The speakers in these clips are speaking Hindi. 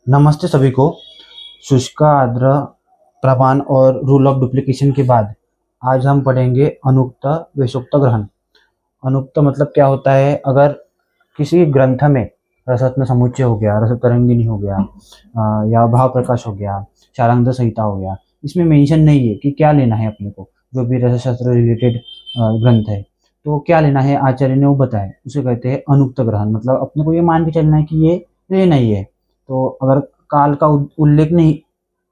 नमस्ते सभी को। शुष्क आर्द्र प्रमाण और रूल ऑफ डुप्लीकेशन के बाद आज हम पढ़ेंगे अनुक्त वेशोक्त ग्रहण। अनुक्त मतलब क्या होता है? अगर किसी ग्रंथ में रसरत्न समुच्चय हो गया, रसतरंगिणी हो गया, या भाव प्रकाश हो गया, सारांश संहिता हो गया, इसमें मेंशन नहीं है कि क्या लेना है अपने को। जो भी रसशास्त्र रिलेटेड ग्रंथ है तो क्या लेना है आचार्य ने वो बताया, उसे कहते हैं अनुक्त ग्रहण। मतलब अपने को ये मान के चलना है कि ये लेना ही है। तो अगर काल का उल्लेख नहीं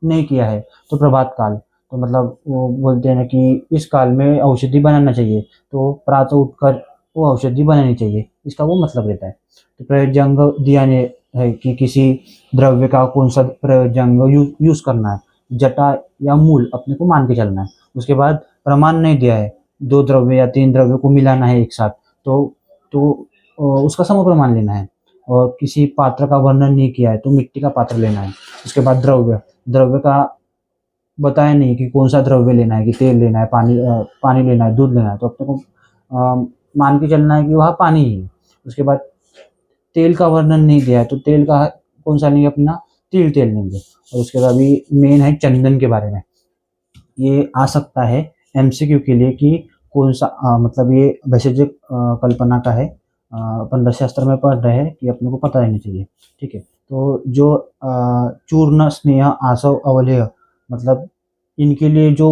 नहीं किया है तो प्रभात काल, तो मतलब वो बोलते हैं ना कि इस काल में औषधि बनाना चाहिए, तो प्रातः उठकर वो औषधि बनानी चाहिए, इसका वो मतलब रहता है। तो प्रयोज्यांग दिया ने है कि किसी द्रव्य का कौन सा प्रयोज्यांग यूज करना है, जटा या मूल अपने को मान के चलना है। उसके बाद प्रमाण नहीं दिया है, दो द्रव्य या तीन द्रव्य को मिलाना है एक साथ, तो उसका सम प्रमाण लेना है। और किसी पात्र का वर्णन नहीं किया है तो मिट्टी का पात्र लेना है। उसके बाद द्रव्य द्रव्य का बताया नहीं कि कौन सा द्रव्य लेना है, कि तेल लेना है, पानी लेना है, दूध लेना है, तो अपने को मान के चलना है कि वह पानी ही है। उसके बाद तेल का वर्णन नहीं दिया है तो तेल का कौन सा लेंगे? अपना तिल तेल लेंगे। और उसके बाद अभी मेन है चंदन के बारे में। ये आ सकता है एमसीक्यू के लिए कि कौन सा मतलब ये वैसे जो कल्पना का है, अपन रसशास्त्र में पढ़ रहे हैं कि अपने को पता रहना चाहिए। ठीक है, तो जो चूर्ण स्नेह आसव अवलेह, मतलब इनके लिए जो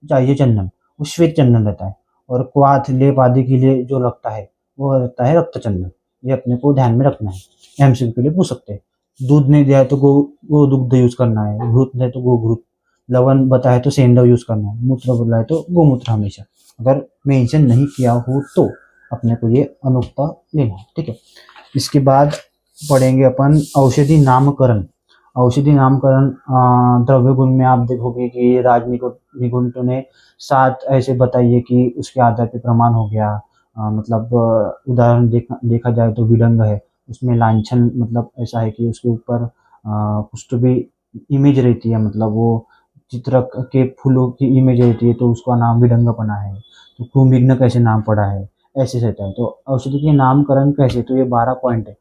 चाहिए चंदन, वो श्वेत चंदन रहता है। और क्वाथ लेप आदि के लिए जो लगता है वो रहता है रक्त चंदन। ये अपने को ध्यान में रखना है, एमसीक्यू के लिए पूछ सकते हैं। दूध नहीं दिया है तो गो दुग्ध यूज करना है, घृत है तो गोघृत, लवण बताए तो सेंधव यूज करना है, मूत्र बोला है तो गोमूत्र हमेशा। अगर मेंशन नहीं किया हो तो अपने को ये अनुक्ता लेना है। ठीक है, इसके बाद पढ़ेंगे अपन औषधि नामकरण। औषधि नामकरण द्रव्य गुण में आप देखोगे कि निघुंटू ने 7 ऐसे बताइए कि उसके आधार पे प्रमाण हो गया। मतलब उदाहरण देखा जाए तो विडंग है, उसमें लांछन मतलब ऐसा है कि उसके ऊपर कुछ तो भी इमेज रहती है, मतलब वो चित्र के फूलों की इमेज रहती है, तो उसका नाम विडंगपना है। तो कुंभिग्न कैसे नाम पड़ा है, ऐसे रहता है। तो औषधि के नामकरण कैसे, तो ये 12 पॉइंट है।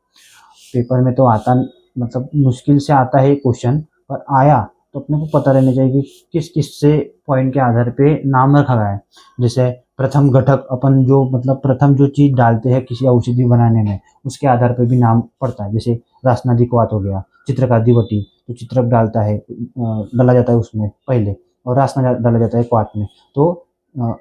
पेपर में तो आता, मतलब मुश्किल से आता है क्वेश्चन, पर आया तो अपने को पता रहना चाहिए कि किस किस से पॉइंट के आधार पे नाम रखा गया है। जैसे प्रथम घटक, अपन जो मतलब प्रथम जो चीज डालते हैं किसी औषधि बनाने में, उसके आधार पे भी नाम पड़ता है। जैसे रासनादिक्वात हो गया, चित्रकादिवटी, तो चित्रक डालता है डाला जाता है उसमें पहले, और रासना डाला जाता है क्वात में। तो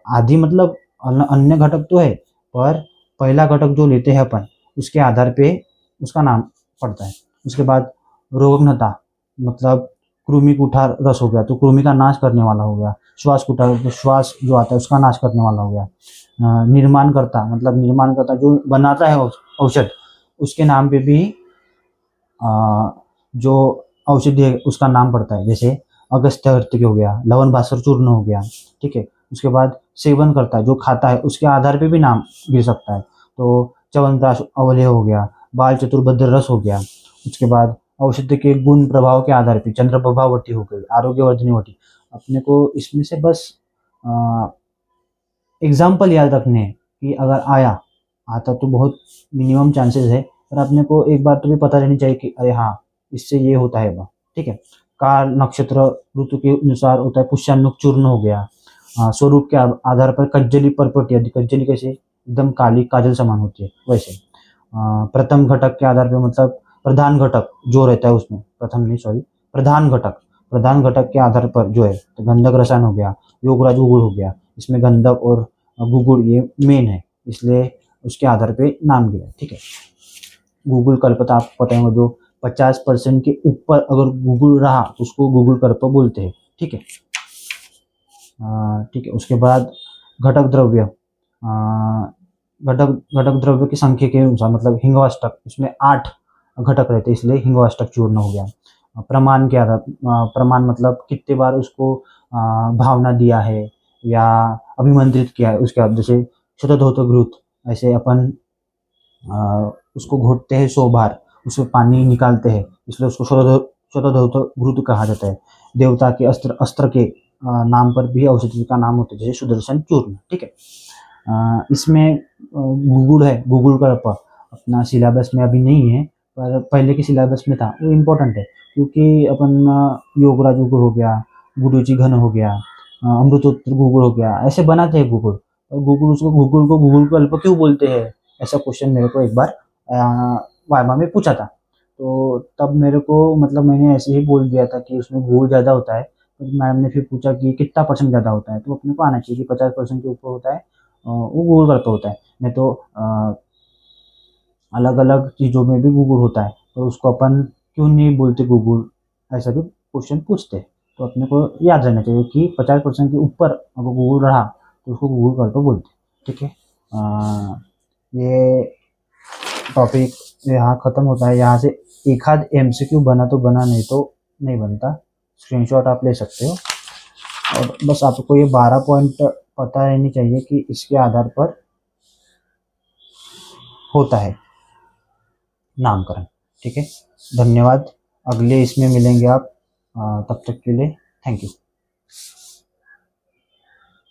आदि मतलब अन्य घटक तो है, पर पहला घटक जो लेते हैं अपन, उसके आधार पे उसका नाम पड़ता है। उसके बाद रोगघ्नता, मतलब कृमि कुठार रस हो गया तो कृमि का नाश करने वाला हो गया। श्वास कुठार तो श्वास जो आता है उसका नाश करने वाला हो गया। निर्माणकर्ता, मतलब निर्माणकर्ता जो बनाता है औषध, उसके नाम पे भी जो औषधि है उसका नाम पड़ता है। जैसे अगस्त्य हृत्यक हो गया, लवण भास्कर चूर्ण हो गया। ठीक है, उसके बाद सेवन करता है जो खाता है, उसके आधार पे भी नाम गिर सकता है। तो च्यवनप्राश अवलेह हो गया, बाल चतुर्भद्र रस हो गया। उसके बाद औषधि के गुण प्रभाव के आधार पे चंद्र प्रभावटी हो गई, आरोग्यवर्धिनी वटी। अपने को इसमें से बस एग्जाम्पल याद रखने हैं कि अगर आता तो बहुत मिनिमम चांसेस है, पर अपने को एक बार तो भी पता रहनी चाहिए कि अरे हाँ, इससे ये होता है वह। ठीक है, काल नक्षत्र ऋतु के अनुसार होता है। पुष्यान्नुक चूर्ण हो गया। स्वरूप के आधार पर कज्जली परपटी आदि, कज्जली कैसे एकदम काली काजल समान होती है वैसे। प्रथम घटक के आधार पर, मतलब प्रधान घटक जो रहता है उसमें, प्रथम नहीं सॉरी, प्रधान घटक के आधार पर जो है, तो गंधक रसायन हो गया, योगराज गुगुल हो गया। इसमें गंधक और गुगुल ये मेन है, इसलिए उसके आधार पे नाम गिरा। ठीक है, गूगल कल्पता आपको पता है, जो 50% के ऊपर अगर गूगल रहा तो उसको गूगल कल्प बोलते हैं। ठीक है, ठीक है। उसके बाद घटक द्रव्य, घटक द्रव्य की संख्या के अनुसार, मतलब हिंगवाष्टक, उसमें 8 घटक रहते हैं, इसलिए हिंगवाष्टक चूर्ण हो गया। प्रमाण के आधार, प्रमाण मतलब कितने बार उसको भावना दिया है या अभिमंत्रित किया है, उसके बाद जैसे शतधौत घृत, ऐसे अपन उसको घोटते हैं 100 बार, उसमें पानी निकालते हैं, इसलिए उसको शतधौत घृत कहा जाता है। देवता के अस्त्र के नाम पर भी औषधि का नाम होता है, जैसे सुदर्शन चूर्ण। ठीक है, इसमें गूगल है, गूगल का अपना सिलेबस में अभी नहीं है, पर पहले के सिलेबस में था वो इम्पोर्टेंट है, क्योंकि अपन योगराज गूगल हो गया, गुरुजी घन हो गया, अमृतोत्तर गूगल हो गया, ऐसे बनाते हैं गूगल। और गूगल को गूगल कल्प क्यों बोलते हैं, ऐसा क्वेश्चन मेरे को एक बार वाइवा में पूछा था। तो तब मेरे को मतलब मैंने ऐसे ही बोल दिया था कि उसमें गूगल ज़्यादा होता है। तो मैडम ने फिर पूछा कि कितना परसेंट ज़्यादा होता है, तो अपने को आना चाहिए कि 50% के ऊपर होता है, वो गूगल कल्प होता है। नहीं तो अलग अलग चीज़ों में भी गूगल होता है, तो उसको अपन क्यों नहीं बोलते गूगल, ऐसा भी क्वेश्चन पूछते हैं। तो अपने को याद रहना चाहिए कि 50% के ऊपर अगर गूगल रहा तो उसको गूगल कल्प बोलते हैं। ठीक है, ये टॉपिक यहाँ ख़त्म होता है। यहाँ से एक आध MCQ बना तो बना, नहीं तो नहीं बनता। स्क्रीनशॉट आप ले सकते हो। और बस आपको ये 12 पॉइंट पता रहनी चाहिए कि इसके आधार पर होता है नामकरण। ठीक है, धन्यवाद। अगले इसमें मिलेंगे आप, तब तक के लिए थैंक यू।